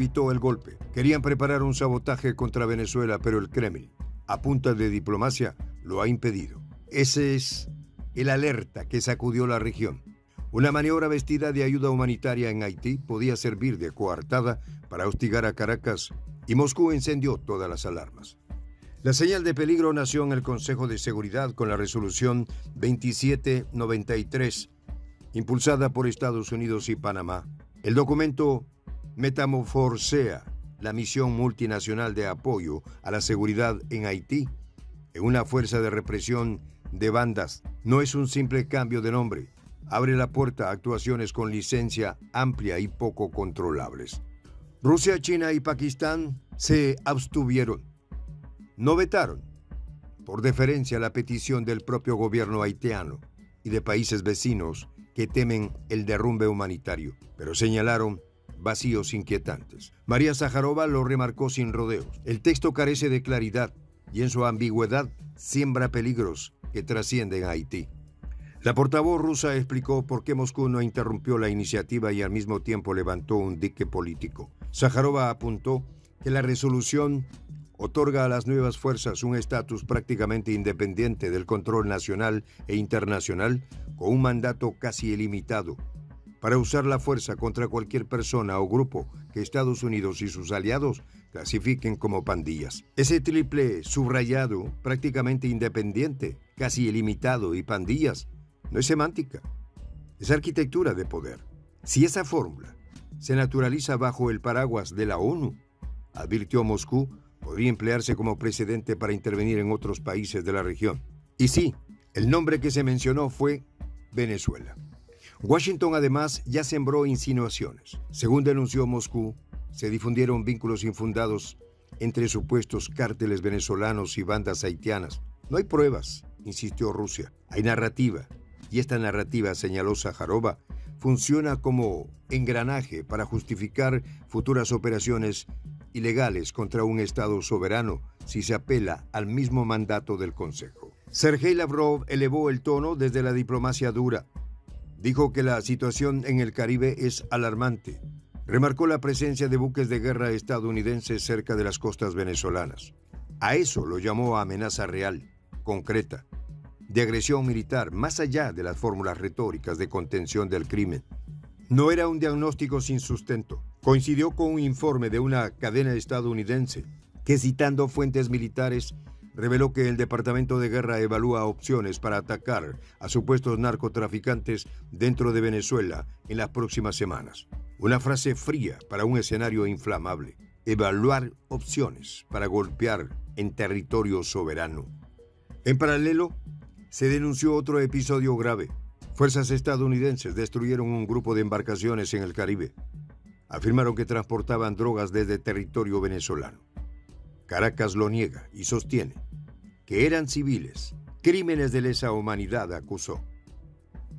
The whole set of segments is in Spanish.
evitó el golpe. Querían preparar un sabotaje contra Venezuela, pero el Kremlin, a punta de diplomacia, lo ha impedido. Ese es el alerta que sacudió la región. Una maniobra vestida de ayuda humanitaria en Haití podía servir de coartada para hostigar a Caracas, y Moscú encendió todas las alarmas. La señal de peligro nació en el Consejo de Seguridad con la resolución 2793, impulsada por Estados Unidos y Panamá. El documento metamorfosea la misión multinacional de apoyo a la seguridad en Haití en una fuerza de represión de bandas. No es un simple cambio de nombre. Abre la puerta a actuaciones con licencia amplia y poco controlables. Rusia, China y Pakistán se abstuvieron. No vetaron, por deferencia a la petición del propio gobierno haitiano y de países vecinos que temen el derrumbe humanitario, pero señalaron vacíos inquietantes. María Zaharova lo remarcó sin rodeos. El texto carece de claridad y en su ambigüedad siembra peligros que trascienden a Haití. La portavoz rusa explicó por qué Moscú no interrumpió la iniciativa y al mismo tiempo levantó un dique político. Zaharova apuntó que la resolución otorga a las nuevas fuerzas un estatus prácticamente independiente del control nacional e internacional, con un mandato casi ilimitado para usar la fuerza contra cualquier persona o grupo que Estados Unidos y sus aliados clasifiquen como pandillas. Ese triple subrayado, prácticamente independiente, casi ilimitado y pandillas, no es semántica, es arquitectura de poder. Si esa fórmula se naturaliza bajo el paraguas de la ONU, advirtió Moscú, podría emplearse como precedente para intervenir en otros países de la región. Y sí, el nombre que se mencionó fue Venezuela. Washington además ya sembró insinuaciones. Según denunció Moscú, se difundieron vínculos infundados entre supuestos cárteles venezolanos y bandas haitianas. No hay pruebas, insistió Rusia. Hay narrativa. Y esta narrativa, señaló Zaharova, funciona como engranaje para justificar futuras operaciones ilegales contra un Estado soberano si se apela al mismo mandato del Consejo. Sergei Lavrov elevó el tono desde la diplomacia dura. Dijo que la situación en el Caribe es alarmante. Remarcó la presencia de buques de guerra estadounidenses cerca de las costas venezolanas. A eso lo llamó amenaza real, concreta, de agresión militar, más allá de las fórmulas retóricas de contención del crimen. No era un diagnóstico sin sustento. Coincidió con un informe de una cadena estadounidense que, citando fuentes militares, reveló que el Departamento de Guerra evalúa opciones para atacar a supuestos narcotraficantes dentro de Venezuela en las próximas semanas. Una frase fría para un escenario inflamable. Evaluar opciones para golpear en territorio soberano. En paralelo, se denunció otro episodio grave. Fuerzas estadounidenses destruyeron un grupo de embarcaciones en el Caribe. Afirmaron que transportaban drogas desde territorio venezolano. Caracas lo niega y sostiene que eran civiles. Crímenes de lesa humanidad, acusó.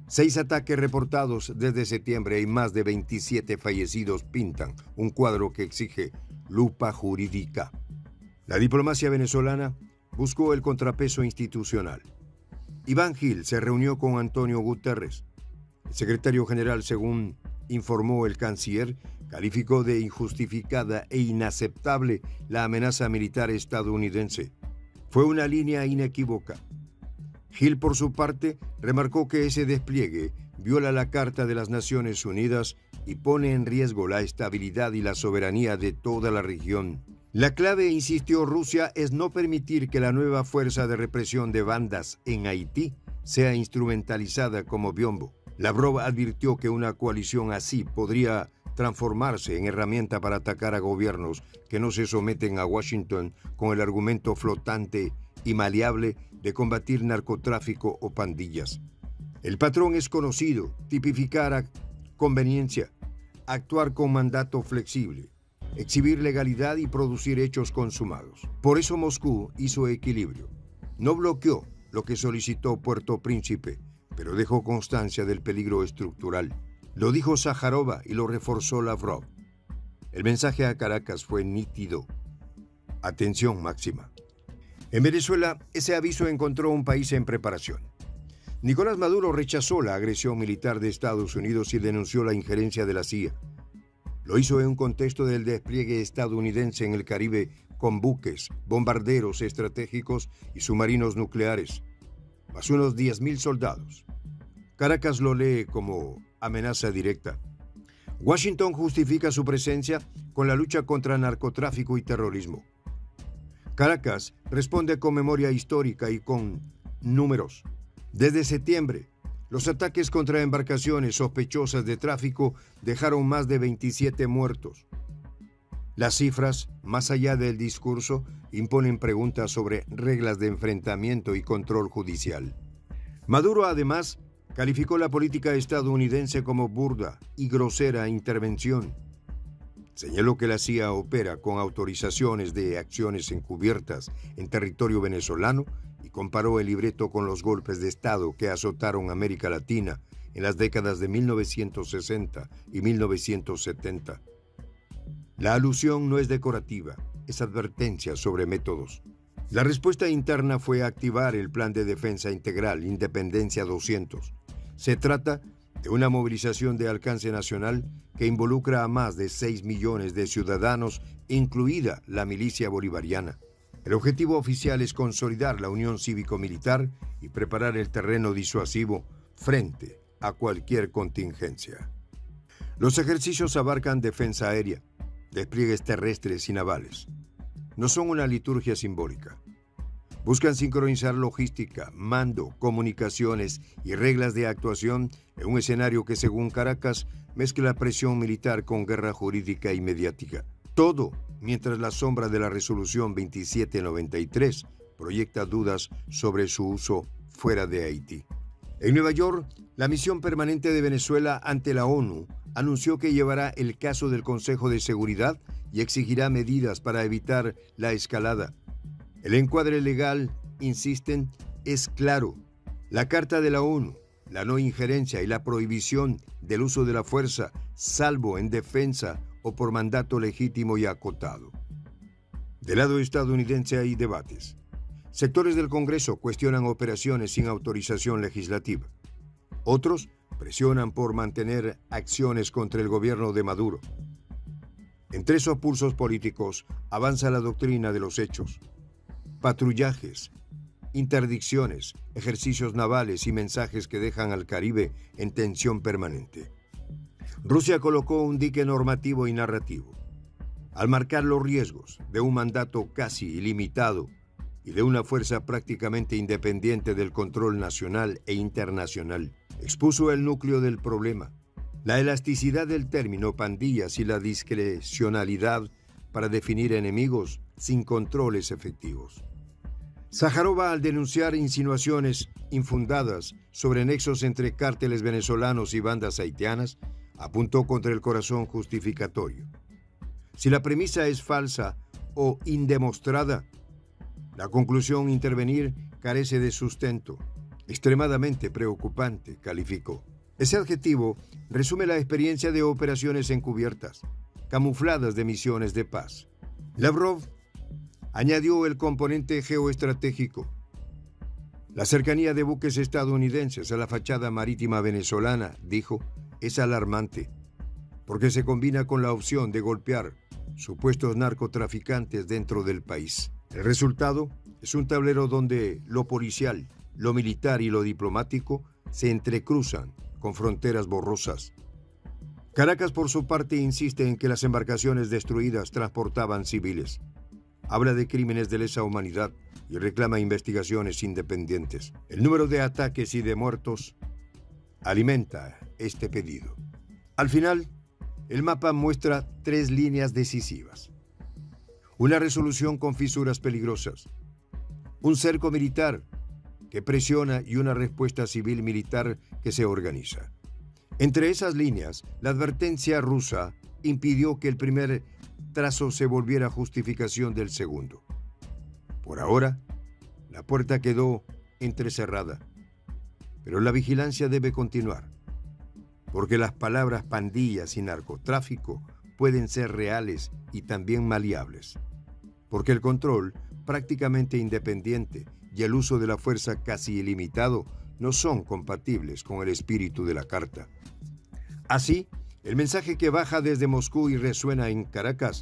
6 ataques reportados desde septiembre y más de 27 fallecidos pintan un cuadro que exige lupa jurídica. La diplomacia venezolana buscó el contrapeso institucional. Iván Gil se reunió con Antonio Guterres. El secretario general, según informó el canciller, calificó de injustificada e inaceptable la amenaza militar estadounidense. Fue una línea inequívoca. Gil, por su parte, remarcó que ese despliegue viola la Carta de las Naciones Unidas y pone en riesgo la estabilidad y la soberanía de toda la región. La clave, insistió Rusia, es no permitir que la nueva fuerza de represión de bandas en Haití sea instrumentalizada como biombo. Lavrov advirtió que una coalición así podría transformarse en herramienta para atacar a gobiernos que no se someten a Washington con el argumento flotante y maleable de combatir narcotráfico o pandillas. El patrón es conocido: tipificar a conveniencia, actuar con mandato flexible, exhibir legalidad y producir hechos consumados. Por eso Moscú hizo equilibrio. No bloqueó lo que solicitó Puerto Príncipe, pero dejó constancia del peligro estructural. Lo dijo Zaharova y lo reforzó Lavrov. El mensaje a Caracas fue nítido. Atención máxima. En Venezuela, ese aviso encontró un país en preparación. Nicolás Maduro rechazó la agresión militar de Estados Unidos y denunció la injerencia de la CIA. Lo hizo en un contexto del despliegue estadounidense en el Caribe con buques, bombarderos estratégicos y submarinos nucleares, más unos 10.000 soldados. Caracas lo lee como amenaza directa. Washington justifica su presencia con la lucha contra narcotráfico y terrorismo. Caracas responde con memoria histórica y con números. Desde septiembre, los ataques contra embarcaciones sospechosas de tráfico dejaron más de 27 muertos. Las cifras, más allá del discurso, imponen preguntas sobre reglas de enfrentamiento y control judicial. Maduro, además, calificó la política estadounidense como burda y grosera intervención. Señaló que la CIA opera con autorizaciones de acciones encubiertas en territorio venezolano y comparó el libreto con los golpes de Estado que azotaron América Latina en las décadas de 1960 y 1970. La alusión no es decorativa, es advertencia sobre métodos. La respuesta interna fue activar el Plan de Defensa Integral Independencia 200. Se trata de una movilización de alcance nacional que involucra a más de 6 millones de ciudadanos, incluida la milicia bolivariana. El objetivo oficial es consolidar la unión cívico-militar y preparar el terreno disuasivo frente a cualquier contingencia. Los ejercicios abarcan defensa aérea, despliegues terrestres y navales. No son una liturgia simbólica. Buscan sincronizar logística, mando, comunicaciones y reglas de actuación en un escenario que, según Caracas, mezcla presión militar con guerra jurídica y mediática. Todo mientras la sombra de la resolución 2793 proyecta dudas sobre su uso fuera de Haití. En Nueva York, la misión permanente de Venezuela ante la ONU anunció que llevará el caso del Consejo de Seguridad y exigirá medidas para evitar la escalada. El encuadre legal, insisten, es claro. La Carta de la ONU, la no injerencia y la prohibición del uso de la fuerza, salvo en defensa o por mandato legítimo y acotado. Del lado estadounidense hay debates. Sectores del Congreso cuestionan operaciones sin autorización legislativa. Otros presionan por mantener acciones contra el gobierno de Maduro. Entre esos pulsos políticos avanza la doctrina de los hechos. Patrullajes, interdicciones, ejercicios navales y mensajes que dejan al Caribe en tensión permanente. Rusia colocó un dique normativo y narrativo. Al marcar los riesgos de un mandato casi ilimitado y de una fuerza prácticamente independiente del control nacional e internacional, expuso el núcleo del problema, la elasticidad del término pandillas y la discrecionalidad para definir enemigos sin controles efectivos. Sájarova, al denunciar insinuaciones infundadas sobre nexos entre cárteles venezolanos y bandas haitianas, apuntó contra el corazón justificatorio. Si la premisa es falsa o indemostrada, la conclusión intervenir carece de sustento. Extremadamente preocupante, calificó. Ese adjetivo resume la experiencia de operaciones encubiertas, camufladas de misiones de paz. Lavrov añadió el componente geoestratégico. La cercanía de buques estadounidenses a la fachada marítima venezolana, dijo, es alarmante, porque se combina con la opción de golpear supuestos narcotraficantes dentro del país. El resultado es un tablero donde lo policial, lo militar y lo diplomático se entrecruzan con fronteras borrosas. Caracas, por su parte, insiste en que las embarcaciones destruidas transportaban civiles. Habla de crímenes de lesa humanidad y reclama investigaciones independientes. El número de ataques y de muertos alimenta este pedido. Al final, el mapa muestra 3 líneas decisivas. Una resolución con fisuras peligrosas. Un cerco militar que presiona y una respuesta civil militar que se organiza. Entre esas líneas, la advertencia rusa impidió que el primer trazo se volviera justificación del segundo. Por ahora, la puerta quedó entrecerrada, pero la vigilancia debe continuar, porque las palabras pandillas y narcotráfico pueden ser reales y también maleables, porque el control prácticamente independiente y el uso de la fuerza casi ilimitado no son compatibles con el espíritu de la Carta. Así, El mensaje que baja desde Moscú y resuena en Caracas